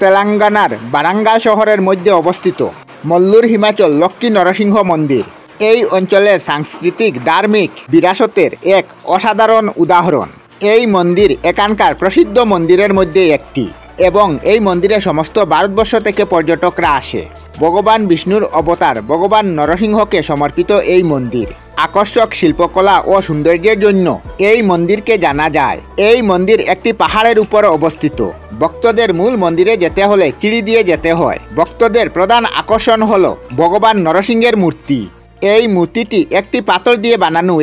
তেলেঙ্গানার বারাঙ্গাল শহরের মধ্যে অবস্থিত মল্লুর হিমাচল লক্ষ্মী নরসিংহ মন্দির এই অঞ্চলের সাংস্কৃতিক ধার্মিক বিরাসতের এক অসাধারণ উদাহরণ। এই মন্দির এখানকার প্রসিদ্ধ মন্দিরের মধ্যে একটি এবং এই মন্দিরে সমস্ত ভারতবর্ষ থেকে পর্যটকরা আসে। ভগবান বিষ্ণুর অবতার ভগবান নরসিংহকে সমর্পিত এই মন্দির আকর্ষক শিল্পকলা ও সৌন্দর্যের জন্য এই মন্দিরকে জানা যায়। এই মন্দির একটি পাহাড়ের উপর অবস্থিত। ভক্তদের মূল মন্দিরে যেতে হলে সিঁড়ি দিয়ে যেতে হয়। ভক্তদের প্রধান আকর্ষণ হল ভগবান নরসিংহের মূর্তি। এই মূর্তিটি একটি পাথর দিয়ে বানানো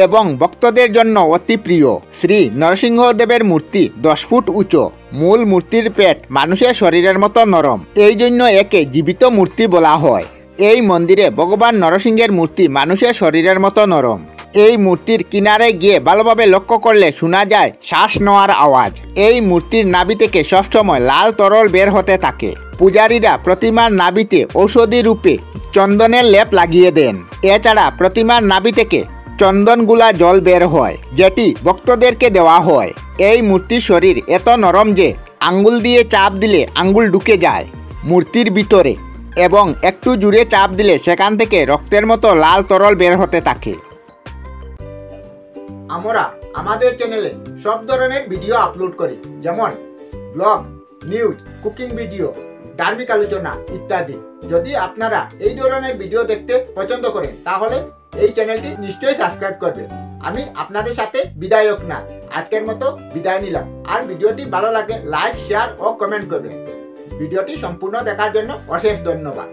এবং ভক্তদের জন্য অতি প্রিয়। শ্রী নরসিংহদেবের মূর্তি 10 ফুট উঁচু। মূল মূর্তির পেট মানুষের শরীরের মতো নরম, এই জন্য একে জীবিত মূর্তি বলা হয়। এই মন্দিরে ভগবান নরসিংহের মূর্তি মানুষের শরীরের মতো নরম। এই মূর্তির কিনারে গিয়ে ভালোভাবে লক্ষ্য করলে শোনা যায় শ্বাস নেওয়ার আওয়াজ। এই মূর্তির নাভি থেকে সবসময় লাল তরল বের হতে থাকে। পূজারীরা প্রতিমার নাভিতে ঔষধি রূপে চন্দনের লেপ লাগিয়ে দেন। এছাড়া প্রতিমার নাভি থেকে চন্দনগুলা জল বের হয়, যেটি ভক্তদেরকে দেওয়া হয়। এই মূর্তির শরীর এত নরম যে আঙ্গুল দিয়ে চাপ দিলে আঙ্গুল ঢুকে যায় মূর্তির ভিতরে এবং একটু জুড়ে চাপ দিলে সেখান থেকে রক্তের মতো লাল তরল বের হতে থাকে। আমরা আমাদের চ্যানেলে সব ধরনের ভিডিও আপলোড করি, যেমন ব্লগ, নিউজ, কুকিং ভিডিও, ধার্মিক আলোচনা ইত্যাদি। যদি আপনারা এই ধরনের ভিডিও দেখতে পছন্দ করেন তাহলে এই চ্যানেলটি নিশ্চয়ই সাবস্ক্রাইব করবেন। আমি আপনাদের সাথে বিদায়ক না, আজকের মতো বিদায় নিলাম। আর ভিডিওটি ভালো লাগে লাইক, শেয়ার ও কমেন্ট করবেন। ভিডিওটি সম্পূর্ণ দেখার জন্য অশেষ ধন্যবাদ।